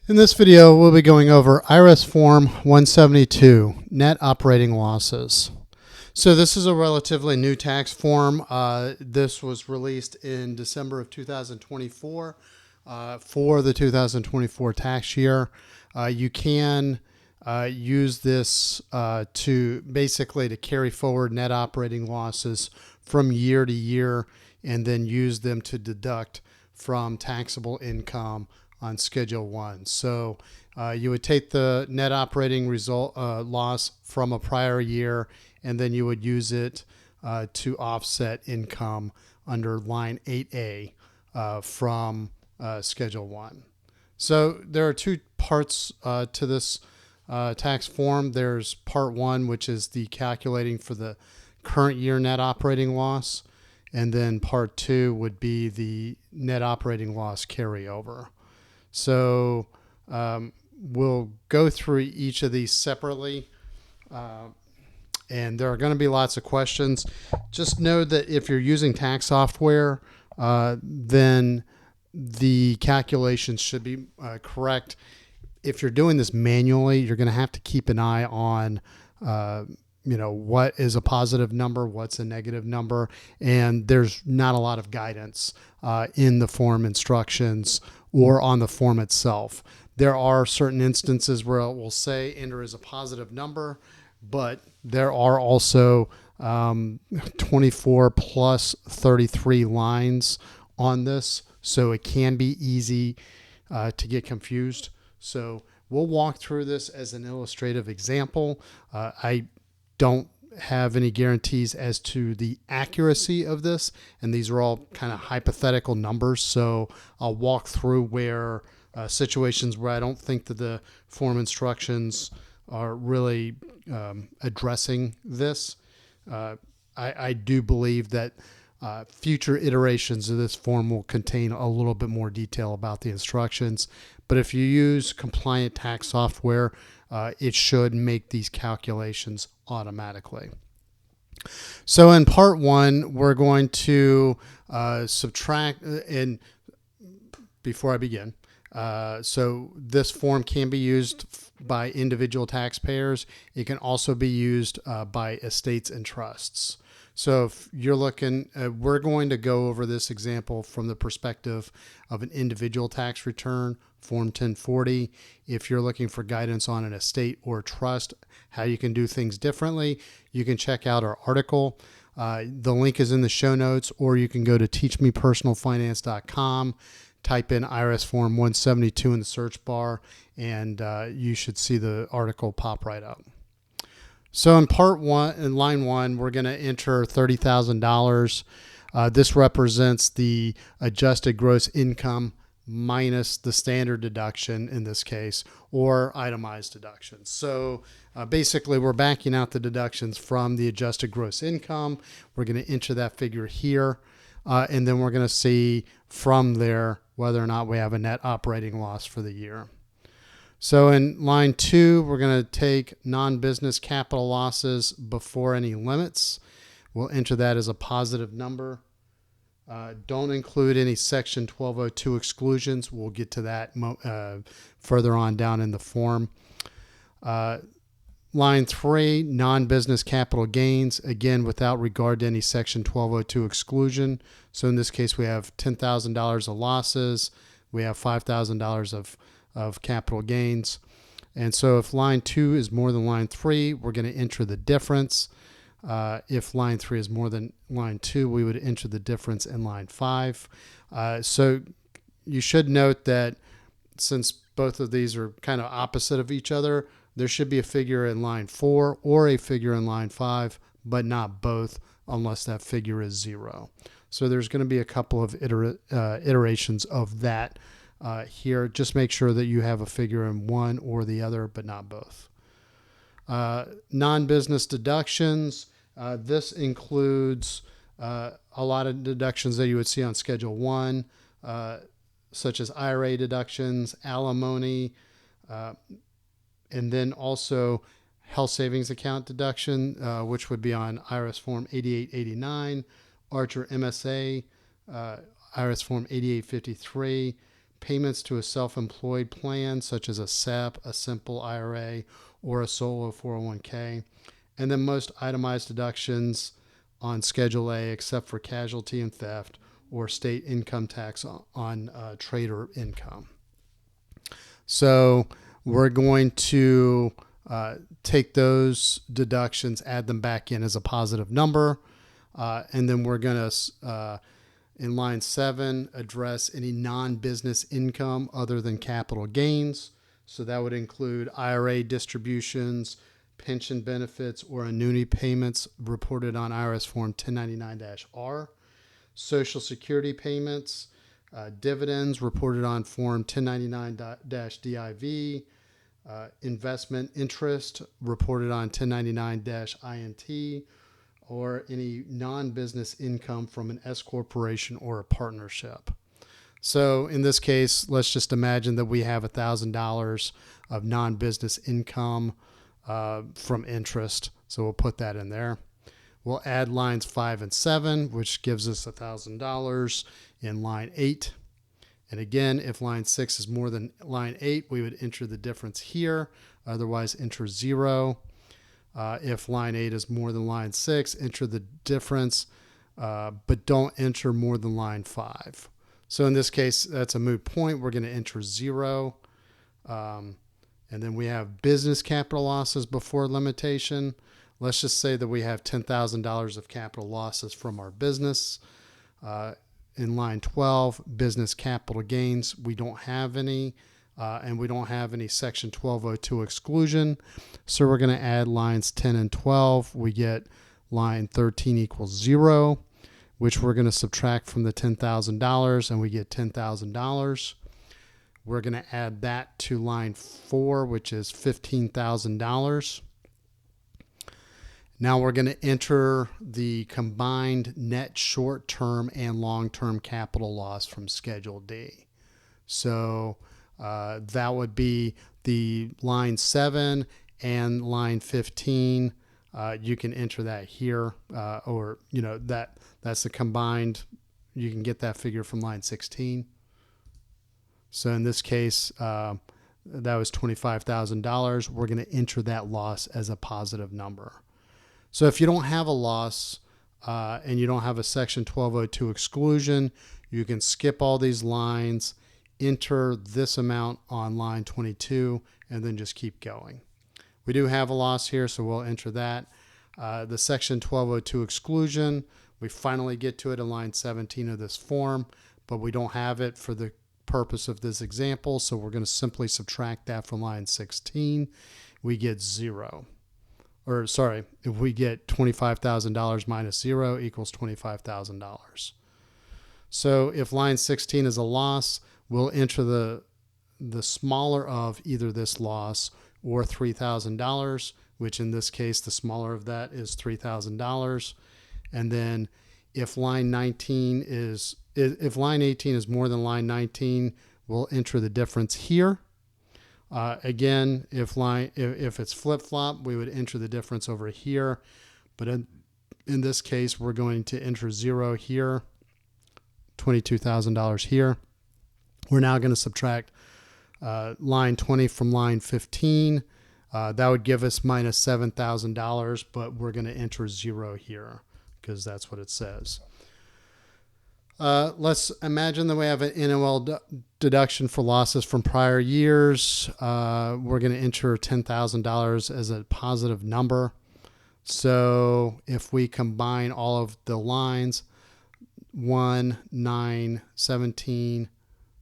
In this video, we'll be going over IRS Form 172, Net Operating Losses. So this is a relatively new tax form. This was released in December of 2024 for the 2024 tax year. You can use this to basically to carry forward net operating losses from year to year and then use them to deduct from taxable income on Schedule 1. So you would take the net operating result loss from a prior year, and then you would use it to offset income under line 8A from Schedule 1. So there are two parts to this tax form. There's part 1, which is the calculating for the current year net operating loss, and then part 2 would be the net operating loss carryover. So we'll go through each of these separately, and there are going to be lots of questions. Just know that if you're using tax software, then the calculations should be correct. If you're doing this manually, you're going to have to keep an eye on what is a positive number, what's a negative number, and there's not a lot of guidance in the form instructions or on the form itself. There are certain instances where it will say enter as a positive number, but there are also 24 plus 33 lines on this, so it can be easy to get confused. So we'll walk through this as an illustrative example. I don't have any guarantees as to the accuracy of this, and these are all kind of hypothetical numbers. So I'll walk through where situations where I don't think that the form instructions are really addressing this. I do believe that future iterations of this form will contain a little bit more detail about the instructions, but if you use compliant tax software, it should make these calculations automatically. So in part 1, we're going to subtract, and before I begin, so this form can be used by individual taxpayers. It can also be used by estates and trusts. So if you're looking, we're going to go over this example from the perspective of an individual tax return, Form 1040. If you're looking for guidance on an estate or trust, how you can do things differently, you can check out our article. The link is in the show notes, or you can go to teachmepersonalfinance.com, type in IRS Form 172 in the search bar, and you should see the article pop right up. So in part 1, in line 1, we're going to enter $30,000. This represents the adjusted gross income minus the standard deduction in this case, or itemized deductions. So basically we're backing out the deductions from the adjusted gross income. We're going to enter that figure here, and then we're going to see from there whether or not we have a net operating loss for the year. So in line 2, we're going to take non-business capital losses before any limits. We'll enter that as a positive number. Don't include any Section 1202 exclusions. We'll get to that further on down in the form. Line 3, non-business capital gains, again, without regard to any Section 1202 exclusion. So in this case, we have $10,000 of losses. We have $5,000 of capital gains. And so if line 2 is more than line 3, we're going to enter the difference. If line 3 is more than line 2, we would enter the difference in line 5. So you should note that since both of these are kind of opposite of each other, there should be a figure in line 4 or a figure in line 5, but not both unless that figure is 0. So there's going to be a couple of iterations of that here. Just make sure that you have a figure in one or the other, but not both. Non-business deductions. This includes a lot of deductions that you would see on Schedule 1, such as IRA deductions, alimony, and then also health savings account deduction, which would be on IRS Form 8889, Archer MSA, IRS Form 8853, payments to a self-employed plan, such as a SEP, a simple IRA, or a solo 401k. And then most itemized deductions on Schedule A, except for casualty and theft or state income tax on trader income. So we're going to take those deductions, add them back in as a positive number, and then we're going to, in line 7, address any non-business income other than capital gains. So that would include IRA distributions, pension benefits, or annuity payments reported on IRS Form 1099-R, Social Security payments, dividends reported on Form 1099-DIV, investment interest reported on 1099-INT, or any non-business income from an S corporation or a partnership. So in this case, let's just imagine that we have $1,000 of non-business income from interest. So we'll put that in there. We'll add lines 5 and 7, which gives us $1,000 in line 8. And again, if line 6 is more than line 8, we would enter the difference here. Otherwise, enter 0. If line 8 is more than line 6, enter the difference, but don't enter more than line 5. So in this case, that's a moot point. We're going to enter 0. And then we have business capital losses before limitation. Let's just say that we have $10,000 of capital losses from our business. In line 12, business capital gains, we don't have any. And we don't have any Section 1202 exclusion. So we're going to add lines 10 and 12. We get line 13 equals 0, which we're going to subtract from the $10,000, and we get $10,000. We're going to add that to line 4, which is $15,000. Now we're going to enter the combined net short-term and long-term capital loss from Schedule D. So that would be the line 7 and line 15. You can enter that here, or that's the combined. You can get that figure from line 16. So in this case, that was $25,000. We're going to enter that loss as a positive number. So if you don't have a loss and you don't have a Section 1202 exclusion, you can skip all these lines, enter this amount on line 22, and then just keep going. We do have a loss here, so we'll enter that. The Section 1202 exclusion, we finally get to it in line 17 of this form, but we don't have it for the purpose of this example, so we're going to simply subtract that from line 16. We get 0. Or sorry, if we get $25,000 minus 0 equals $25,000. So if line 16 is a loss, we'll enter the smaller of either this loss or $3,000, which in this case, the smaller of that is $3,000. And then if line 18 is more than line 19, we'll enter the difference here. Again, if it's flip-flop, we would enter the difference over here. But in this case, we're going to enter 0 here, $22,000 here. We're now going to subtract line 20 from line 15. That would give us minus $7,000, but we're going to enter 0 here because that's what it says. Let's imagine that we have an NOL deduction for losses from prior years. We're going to enter $10,000 as a positive number. So if we combine all of the lines, 1, 9, 17,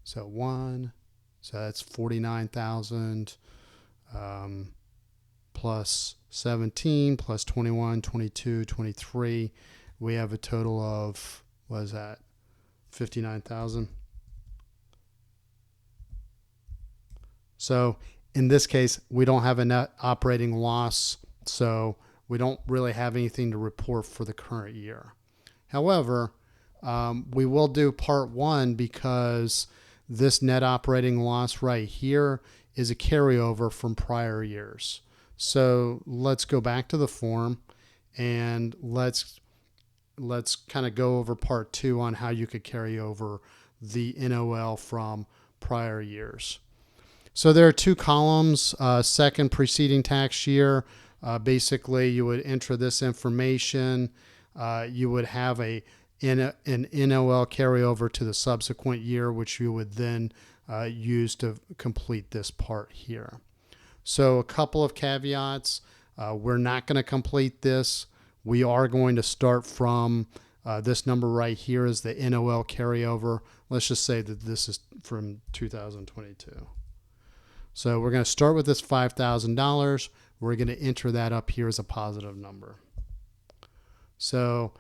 so 1, so that's 49,000 plus 17 plus 21, 22, 23. We have a total of, what is that? 59,000. So in this case, we don't have a net operating loss, so we don't really have anything to report for the current year. However, we will do part 1 because this net operating loss right here is a carryover from prior years. So let's go back to the form and let's kind of go over part 2 on how you could carry over the NOL from prior years. So there are two columns. Second preceding tax year, basically you would enter this information. You would have an NOL carryover to the subsequent year, which you would then use to complete this part here. So a couple of caveats. We're not going to complete this. We are going to start from this number right here is the NOL carryover. Let's just say that this is from 2022. So we're going to start with this $5,000. We're going to enter that up here as a positive number. So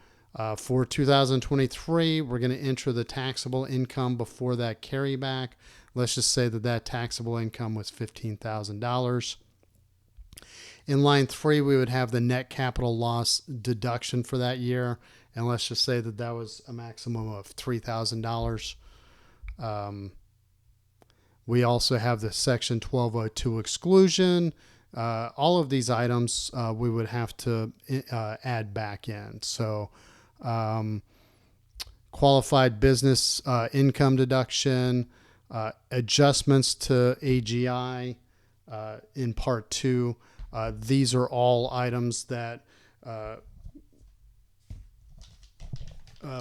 for 2023, we're going to enter the taxable income before that carryback. Let's just say that that taxable income was $15,000. In line 3, we would have the net capital loss deduction for that year. And let's just say that that was a maximum of $3,000. We also have the Section 1202 exclusion. All of these items we would have to add back in. So qualified business income deduction, adjustments to AGI in Part 2. These are all items that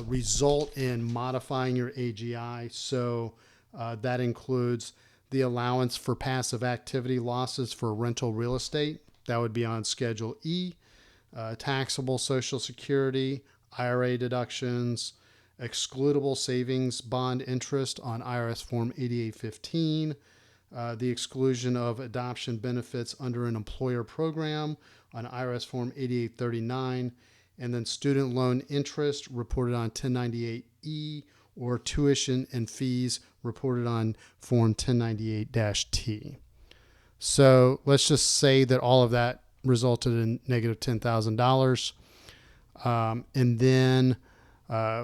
result in modifying your AGI. So that includes the allowance for passive activity losses for rental real estate. That would be on Schedule E. Taxable Social Security, IRA deductions, excludable savings bond interest on IRS Form 8815, the exclusion of adoption benefits under an employer program on IRS Form 8839, and then student loan interest reported on 1098E, or tuition and fees reported on Form 1098-T. So let's just say that all of that resulted in negative $10,000. And then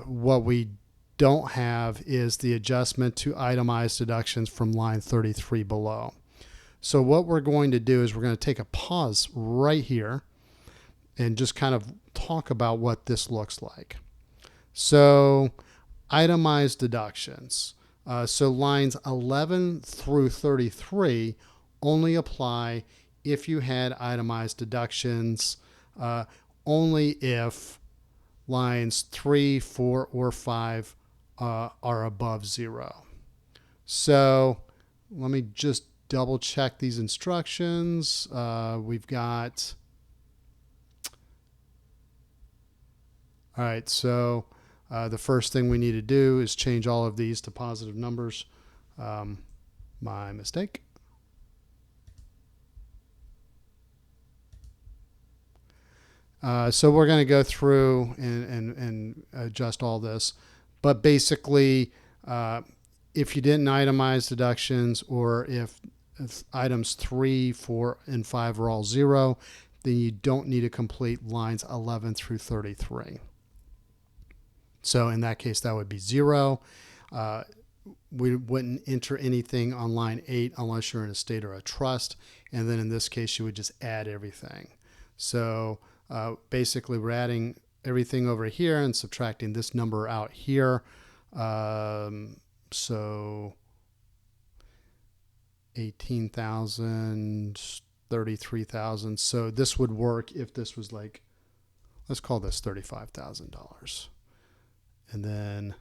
what we don't have is the adjustment to itemized deductions from line 33 below. So what we're going to do is we're going to take a pause right here and just kind of talk about what this looks like. So itemized deductions. So lines 11 through 33 only apply if you had itemized deductions, only if lines 3, 4, or 5 are above 0. So let me just double check these instructions. We've got, all right, so the first thing we need to do is change all of these to positive numbers. My mistake. So we're going to go through and adjust all this. But basically, if you didn't itemize deductions, or if items 3, 4, and 5 are all 0, then you don't need to complete lines 11 through 33. So in that case, that would be 0. We wouldn't enter anything on line 8 unless you're in a estate or a trust. And then in this case, you would just add everything. So basically, we're adding everything over here and subtracting this number out here. So 18,000, 33,000. So this would work if this was like, let's call this $35,000. And then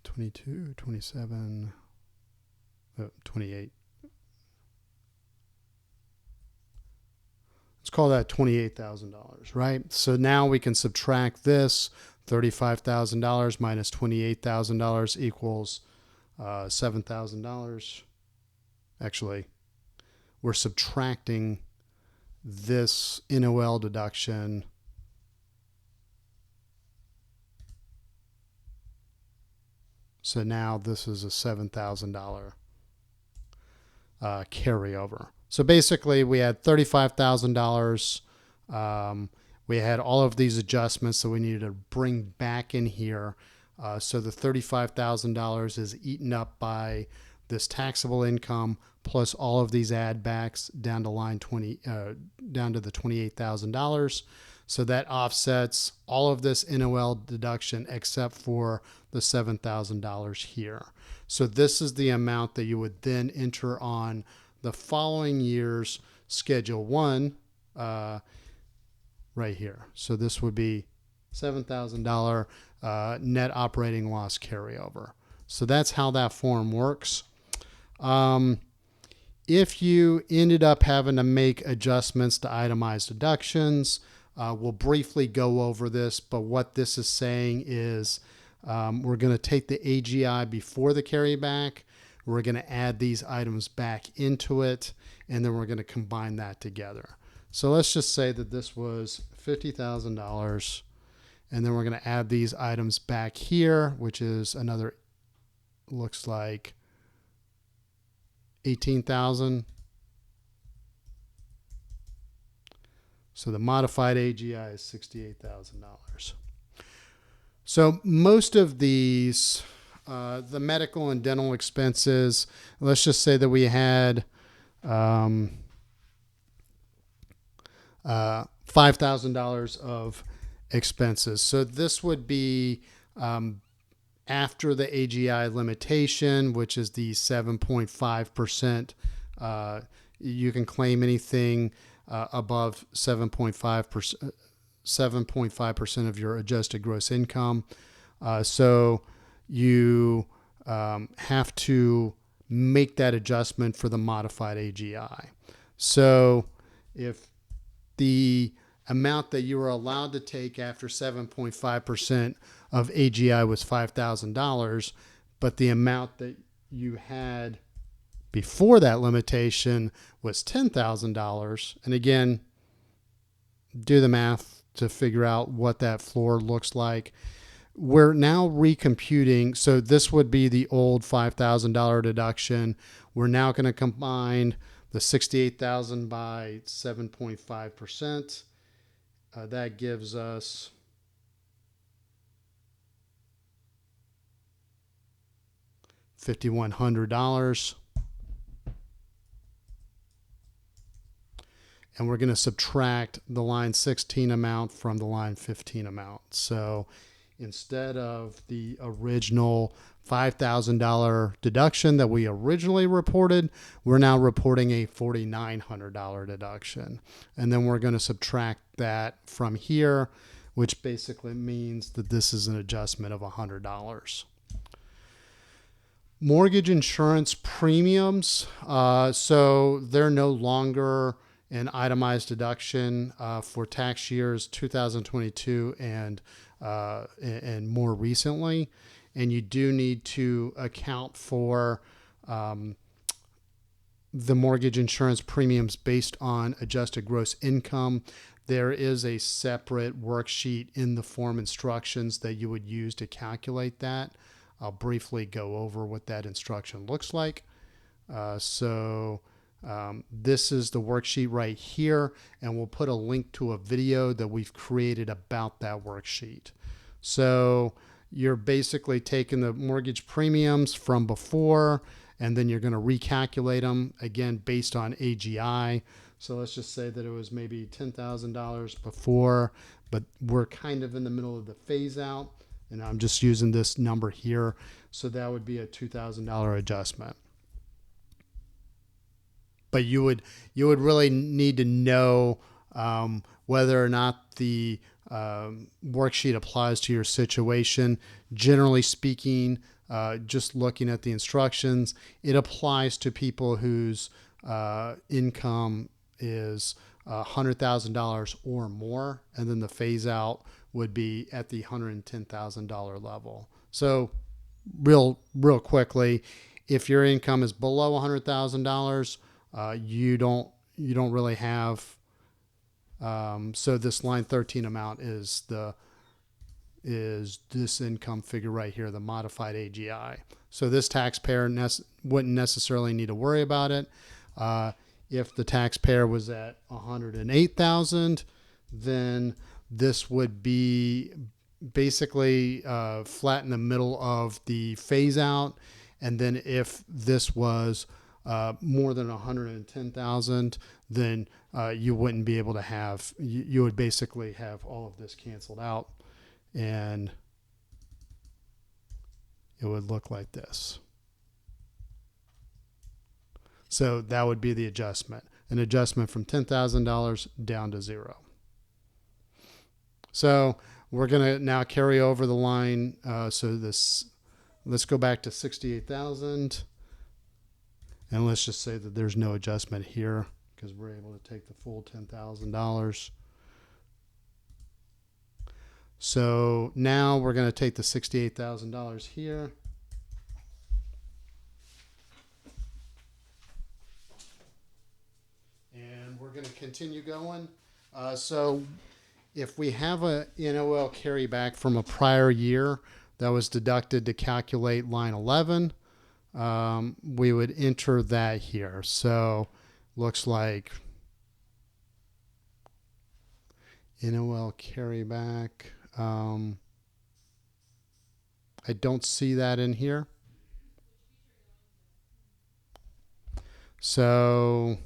$22,000, $27,000, $28,000. Let's call that $28,000, right? So now we can subtract this. $35,000 minus $28,000 equals $7,000. Actually, we're subtracting this NOL deduction. So now this is a $7,000 carryover. So basically, we had $35,000. We had all of these adjustments that we needed to bring back in here. So the $35,000 is eaten up by this taxable income plus all of these add backs down to line 20, down to the $28,000. So that offsets all of this NOL deduction except for the $7,000 here. So this is the amount that you would then enter on the following year's Schedule 1 right here. So this would be $7,000 net operating loss carryover. So that's how that form works. If you ended up having to make adjustments to itemized deductions, we'll briefly go over this, but what this is saying is we're going to take the AGI before the carryback, we're going to add these items back into it, and then we're going to combine that together. So let's just say that this was $50,000, and then we're going to add these items back here, which is another, looks like 18,000. So the modified AGI is $68,000. So most of these, the medical and dental expenses, let's just say that we had $5,000 of expenses. So this would be after the AGI limitation, which is the 7.5%. You can claim anything above 7.5% of your adjusted gross income. So you have to make that adjustment for the modified AGI. So if the amount that you were allowed to take after 7.5% of AGI was $5,000, but the amount that you had before that limitation was $10,000. And again, do the math to figure out what that floor looks like. We're now recomputing. So this would be the old $5,000 deduction. We're now going to combine the $68,000 by 7.5%. That gives us $5,100. And we're going to subtract the line 16 amount from the line 15 amount. So instead of the original $5,000 deduction that we originally reported, we're now reporting a $4,900 deduction. And then we're going to subtract that from here, which basically means that this is an adjustment of $100. Mortgage insurance premiums. So they're no longer an itemized deduction for tax years 2022 and more recently. And you do need to account for the mortgage insurance premiums based on adjusted gross income. There is a separate worksheet in the form instructions that you would use to calculate that. I'll briefly go over what that instruction looks like. This is the worksheet right here, and we'll put a link to a video that we've created about that worksheet. So you're basically taking the mortgage premiums from before, and then you're going to recalculate them again based on AGI. So let's just say that it was maybe $10,000 before, but we're kind of in the middle of the phase out, and I'm just using this number here. So that would be a $2,000 adjustment. But you would really need to know whether or not the worksheet applies to your situation. Generally speaking, just looking at the instructions, it applies to people whose income is $100,000 or more, and then the phase out would be at the $110,000 level. So real quickly, if your income is below $100,000, you don't really have. So this line 13 amount is this income figure right here, the modified AGI. So this taxpayer wouldn't necessarily need to worry about it. If the taxpayer was at 108,000, then this would be basically flat in the middle of the phase out. And then if this was more than 110,000, then you wouldn't be able to have, you would basically have all of this canceled out, and it would look like this. So that would be the adjustment, an adjustment from $10,000 down to zero. So we're going to now carry over the line. So this, let's go back to 68,000, and let's just say that there's no adjustment here because we're able to take the full $10,000. So now we're going to take the $68,000 here. And we're going to continue going. So if we have a NOL carryback from a prior year that was deducted to calculate line 11, we would enter that here. So looks like NOL carryback. I don't see that in here. So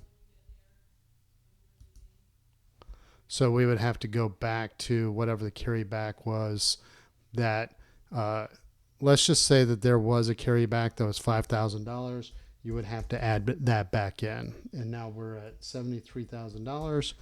we would have to go back to whatever the carryback was that, let's just say that there was a carryback that was $5,000. You would have to add that back in. And now we're at $73,000.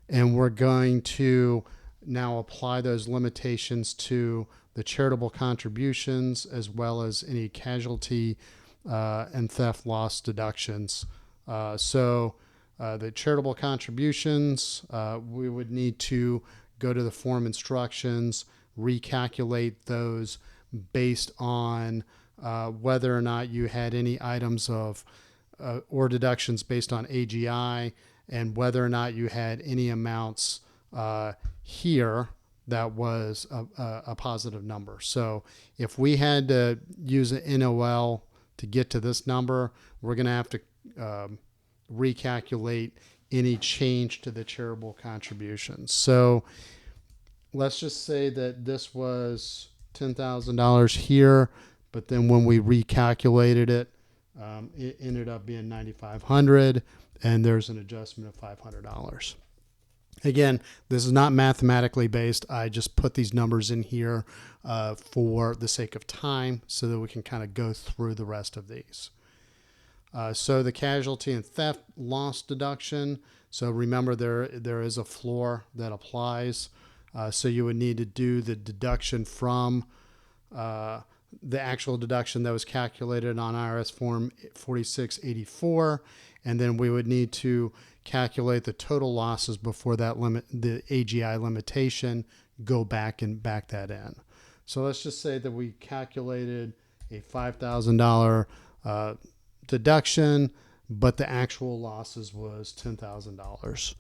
And we're going to now apply those limitations to the charitable contributions as well as any casualty and theft loss deductions. The charitable contributions, we would need to go to the form instructions, recalculate those based on whether or not you had any items of or deductions based on AGI, and whether or not you had any amounts here that was a positive number. So if we had to use an NOL to get to this number, we're going to have to recalculate any change to the charitable contributions. So let's just say that this was $10,000 here, but then when we recalculated it, it ended up being $9,500, and there's an adjustment of $500. Again, this is not mathematically based. I just put these numbers in here for the sake of time so that we can kind of go through the rest of these. So the casualty and theft loss deduction. So remember, there is a floor that applies. So you would need to do the deduction from the actual deduction that was calculated on IRS Form 4684, and then we would need to calculate the total losses before that limit, the AGI limitation, go back and back that in. So let's just say that we calculated a $5,000 deduction, but the actual losses was $10,000.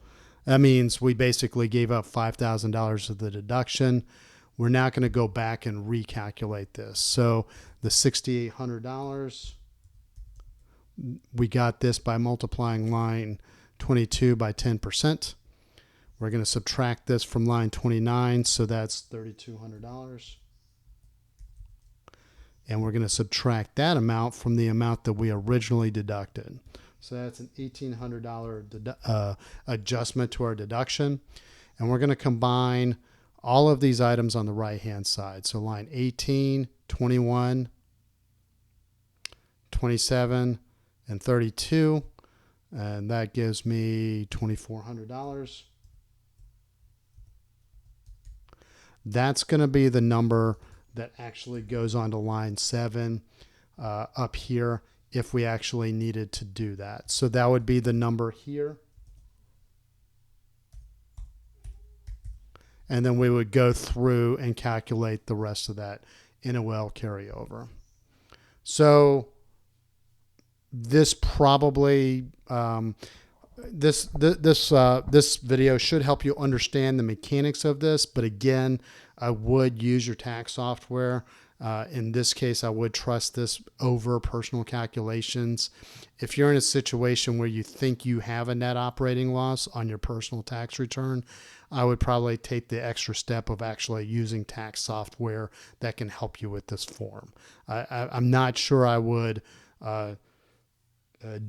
That means we basically gave up $5,000 of the deduction. We're now going to go back and recalculate this. So the $6,800, we got this by multiplying line 22 by 10%. We're going to subtract this from line 29, so that's $3,200. And we're going to subtract that amount from the amount that we originally deducted. So that's an $1,800 adjustment to our deduction. And we're going to combine all of these items on the right-hand side. So line 18, 21, 27, and 32. And that gives me $2,400. That's going to be the number that actually goes on to line 7 up here if we actually needed to do that. So that would be the number here. And then we would go through and calculate the rest of that NOL carryover. So this probably this video should help you understand the mechanics of this, but again, I would use your tax software. In this case, I would trust this over personal calculations. If you're in a situation where you think you have a net operating loss on your personal tax return, I would probably take the extra step of actually using tax software that can help you with this form. I'm not sure I would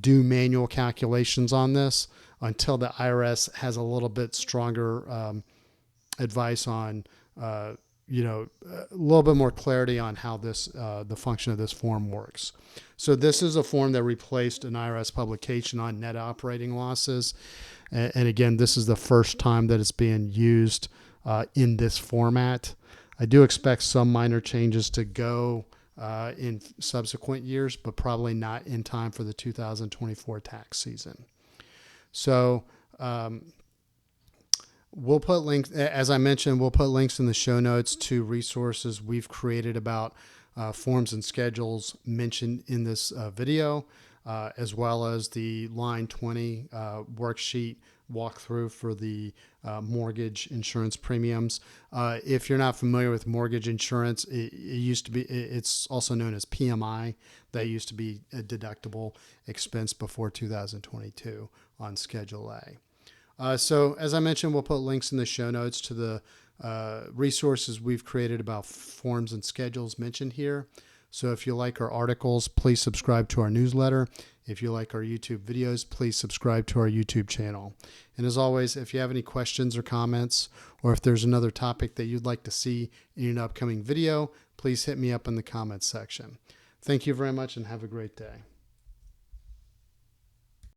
do manual calculations on this until the IRS has a little bit stronger advice on, a little bit more clarity on how this, the function of this form works. So this is a form that replaced an IRS publication on net operating losses. And again, this is the first time that it's being used in this format. I do expect some minor changes to go in subsequent years, but probably not in time for the 2024 tax season. So we'll put links, as I mentioned, we'll put links in the show notes to resources we've created about forms and schedules mentioned in this video, as well as the line 20 worksheet walkthrough for the mortgage insurance premiums. If you're not familiar with mortgage insurance, it used to be, it's also known as PMI. That used to be a deductible expense before 2022 on Schedule A. So as I mentioned, we'll put links in the show notes to the resources we've created about forms and schedules mentioned here. So if you like our articles, please subscribe to our newsletter. If you like our YouTube videos, please subscribe to our YouTube channel. And as always, if you have any questions or comments, or if there's another topic that you'd like to see in an upcoming video, please hit me up in the comments section. Thank you very much and have a great day.